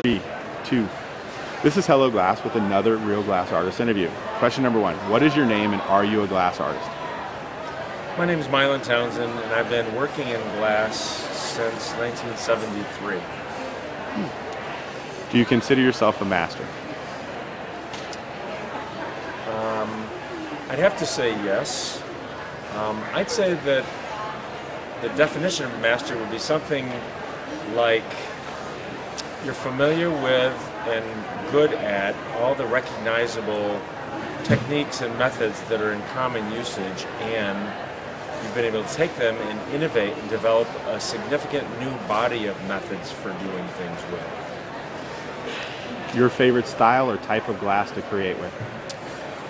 3, 2. This is Hello Glass with another Real Glass Artist interview. Question number 1. What is your name and are you a glass artist? My name is Milon Townsend and I've been working in glass since 1973. Do you consider yourself a master? I'd have to say yes. I'd say that the definition of a master would be something like you're familiar with and good at all the recognizable techniques and methods that are in common usage, and you've been able to take them and innovate and develop a significant new body of methods for doing things with. Your favorite style or type of glass to create with?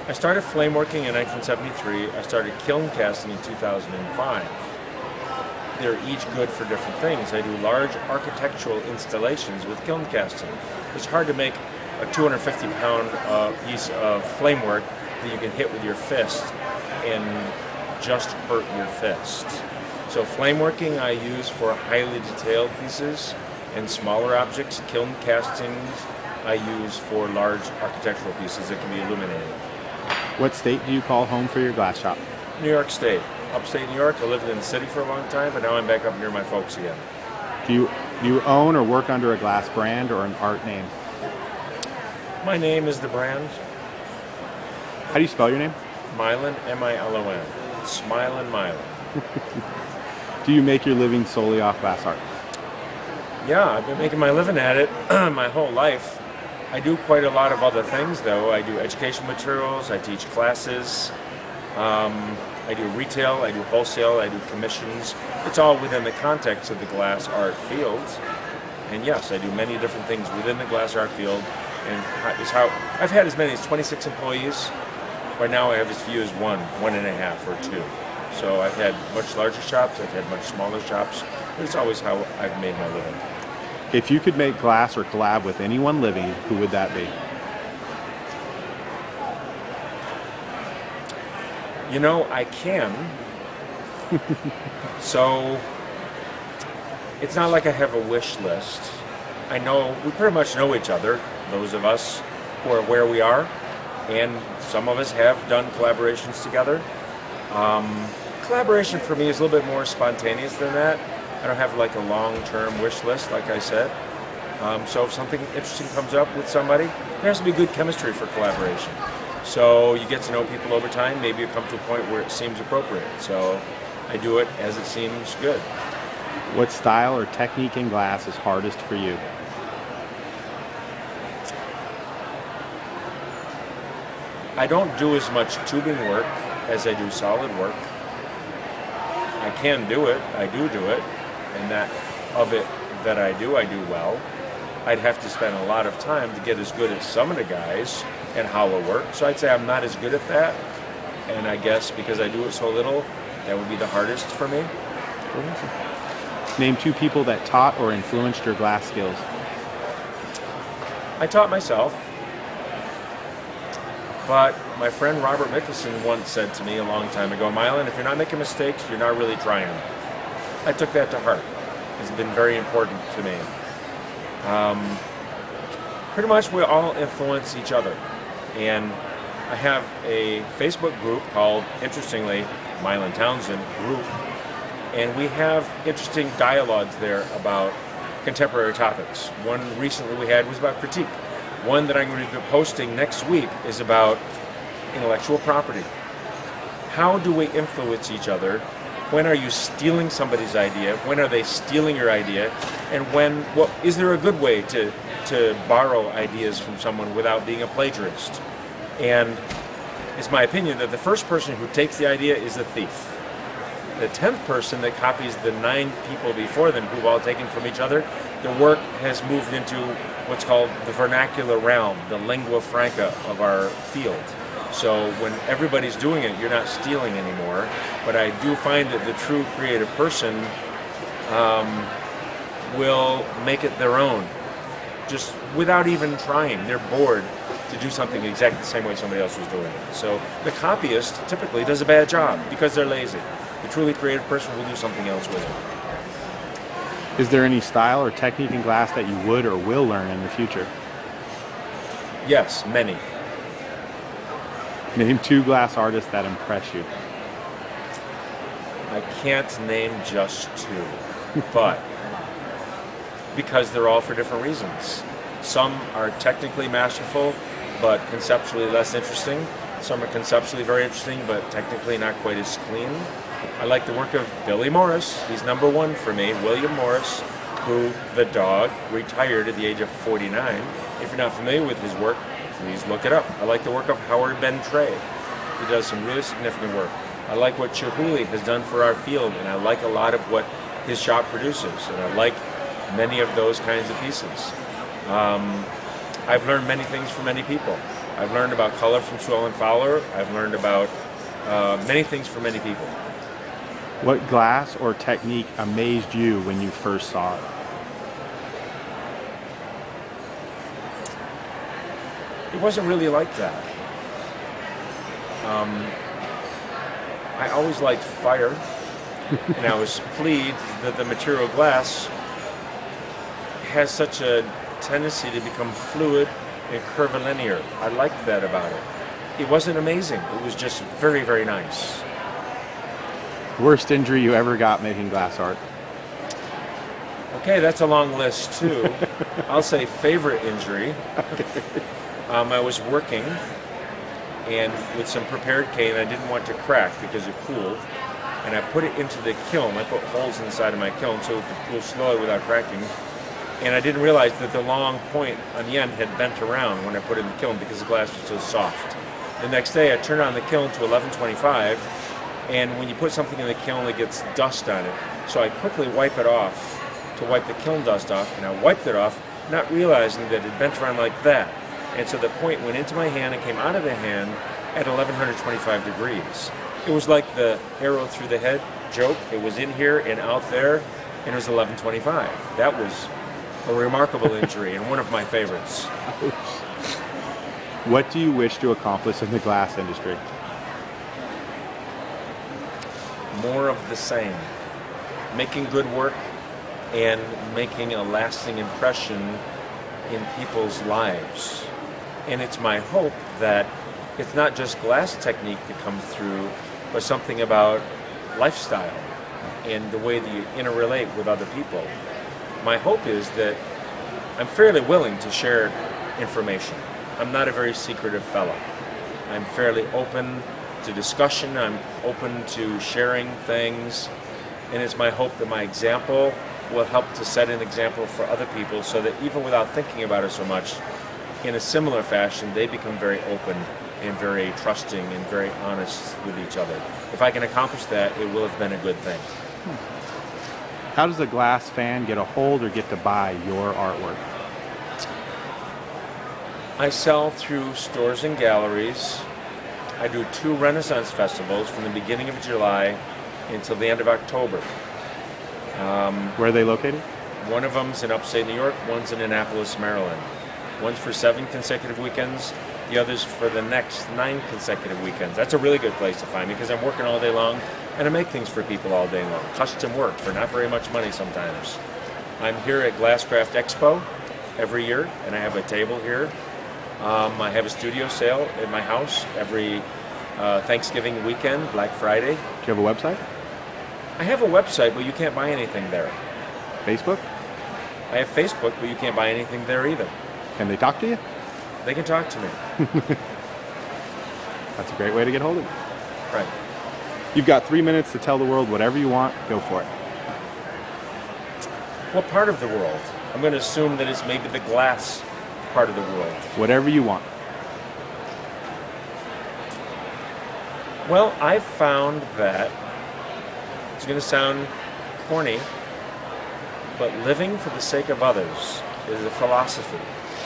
I started flame working in 1973. I started kiln casting in 2005. They're each good for different things. I do large architectural installations with kiln casting. It's hard to make a 250-pound piece of flame work that you can hit with your fist and just hurt your fist. So flame working I use for highly detailed pieces and smaller objects. Kiln castings I use for large architectural pieces that can be illuminated. What state do you call home for your glass shop? New York State. Upstate New York. I lived in the city for a long time, but now I'm back up near my folks again. Do you own or work under a glass brand or an art name? My name is the brand. How do you spell your name? Milon, M-I-L-O-N. Smilin' Milon. Do you make your living solely off glass art? Yeah, I've been making my living at it my whole life. I do quite a lot of other things, though. I do education materials, I teach classes, I do retail, I do wholesale, I do commissions. It's all within the context of the glass art field. And yes, I do many different things within the glass art field. And it's how I've had as many as 26 employees. Right now I have as few as one and a half, or two. So I've had much larger shops, I've had much smaller shops. But it's always how I've made my living. If you could make glass or collab with anyone living, who would that be? You know, I can. So it's not like I have a wish list. I know we pretty much know each other, those of us who are where we are, and some of us have done collaborations together. Collaboration for me is a little bit more spontaneous than that. I don't have like a long-term wish list, like I said. So if something interesting comes up with somebody, there has to be good chemistry for collaboration. So you get to know people over time, maybe you come to a point where it seems appropriate. So I do it as it seems good. What style or technique in glass is hardest for you? I don't do as much tubing work as I do solid work. I can do it, I do it, and that of it that I do well. I'd have to spend a lot of time to get as good as some of the guys and how it works. So I'd say I'm not as good at that, and I guess because I do it so little, that would be the hardest for me. Name 2 people that taught or influenced your glass skills. I taught myself, but my friend Robert Mickelson once said to me a long time ago, Milon, if you're not making mistakes, you're not really trying. I took that to heart. It's been very important to me. Pretty much we all influence each other. And I have a Facebook group called, interestingly, Milon Townsend Group. And we have interesting dialogues there about contemporary topics. One recently we had was about critique. One that I'm going to be posting next week is about intellectual property. How do we influence each other? When are you stealing somebody's idea? When are they stealing your idea? And is there a good way to borrow ideas from someone without being a plagiarist? And it's my opinion that the first person who takes the idea is a thief. The 10th person that copies the 9 people before them who've all taken from each other, the work has moved into what's called the vernacular realm, the lingua franca of our field. So when everybody's doing it, you're not stealing anymore. But I do find that the true creative person will make it their own, just without even trying. They're bored to do something exactly the same way somebody else was doing it. So the copyist typically does a bad job because they're lazy. The truly creative person will do something else with it. Is there any style or technique in glass that you would or will learn in the future? Yes, many. Name 2 glass artists that impress you. I can't name just 2, but because they're all for different reasons. Some are technically masterful, but conceptually less interesting. Some are conceptually very interesting, but technically not quite as clean. I like the work of Billy Morris. He's number 1 for me. William Morris, who, the dog, retired at the age of 49. If you're not familiar with his work, please look it up. I like the work of Howard Ben Trey. He does some really significant work. I like what Chihuly has done for our field, and I like a lot of what his shop produces, and I like many of those kinds of pieces. I've learned many things from many people. I've learned about color from Swell & Fowler. I've learned about many things from many people. What glass or technique amazed you when you first saw it? It wasn't really like that. I always liked fire, and I was pleased that the material glass has such a tendency to become fluid and curvilinear. I liked that about it. It wasn't amazing. It was just very, very nice. Worst injury you ever got making glass art? Okay, that's a long list too. I'll say favorite injury. I was working and with some prepared cane I didn't want to crack because it cooled, and I put it into the kiln. I put holes in the side of my kiln so it could cool slowly without cracking. And I didn't realize that the long point on the end had bent around when I put it in the kiln because the glass was so soft. The next day I turned on the kiln to 1125, and when you put something in the kiln it gets dust on it. So I quickly wipe it off to wipe the kiln dust off, and I wiped it off not realizing that it bent around like that. And so the point went into my hand and came out of the hand at 1125 degrees. It was like the arrow through the head joke. It was in here and out there, and it was 1125. That was a remarkable injury and one of my favorites. What do you wish to accomplish in the glass industry? More of the same. Making good work and making a lasting impression in people's lives. And it's my hope that it's not just glass technique that comes through, but something about lifestyle and the way that you interrelate with other people. My hope is that I'm fairly willing to share information. I'm not a very secretive fellow. I'm fairly open to discussion. I'm open to sharing things. And it's my hope that my example will help to set an example for other people so that even without thinking about it so much, in a similar fashion, they become very open and very trusting and very honest with each other. If I can accomplish that, it will have been a good thing. How does a glass fan get a hold or get to buy your artwork? I sell through stores and galleries. I do 2 Renaissance festivals from the beginning of July until the end of October. Where are they located? One of them's in upstate New York, one's in Annapolis, Maryland. One's for 7 consecutive weekends, the other's for the next 9 consecutive weekends. That's a really good place to find me because I'm working all day long and I make things for people all day long. Custom work for not very much money sometimes. I'm here at Glasscraft Expo every year, and I have a table here. I have a studio sale at my house every Thanksgiving weekend, Black Friday. Do you have a website? I have a website, but you can't buy anything there. Facebook? I have Facebook, but you can't buy anything there either. Can they talk to you? They can talk to me. That's a great way to get hold of you. Right. You've got 3 minutes to tell the world whatever you want. Go for it. What part of the world? I'm going to assume that it's maybe the glass part of the world. Whatever you want. Well, I've found that, it's going to sound corny, but living for the sake of others is a philosophy.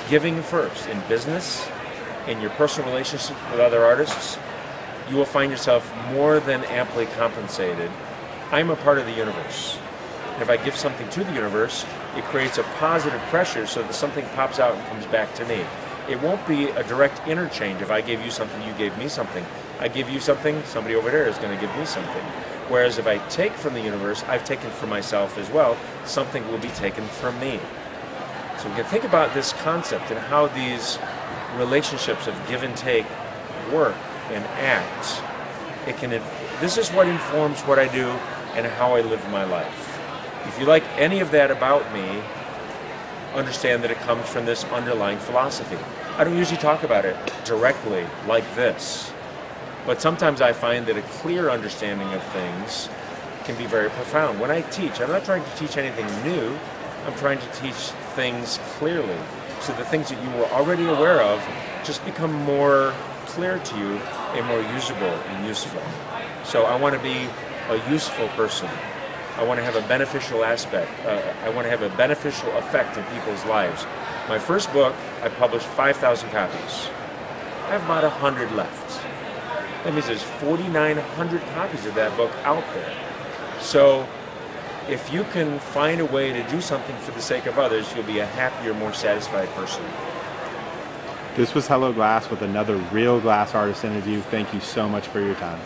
Giving first in business, in your personal relationships with other artists, you will find yourself more than amply compensated. I'm a part of the universe. And if I give something to the universe, it creates a positive pressure so that something pops out and comes back to me. It won't be a direct interchange. If I gave you something, you gave me something. I give you something, somebody over there is going to give me something. Whereas if I take from the universe, I've taken from myself as well. Something will be taken from me. So we can think about this concept and how these relationships of give and take work and act. This is what informs what I do and how I live my life. If you like any of that about me, understand that it comes from this underlying philosophy. I don't usually talk about it directly like this, but sometimes I find that a clear understanding of things can be very profound. When I teach, I'm not trying to teach anything new, I'm trying to teach things clearly, so the things that you were already aware of just become more clear to you and more usable and useful. So I want to be a useful person. I want to have a beneficial aspect. I want to have a beneficial effect in people's lives. My first book, I published 5,000 copies. I have about 100 left. That means there's 4,900 copies of that book out there. So if you can find a way to do something for the sake of others, you'll be a happier, more satisfied person. This was Hello Glass with another Real Glass Artist interview. Thank you so much for your time.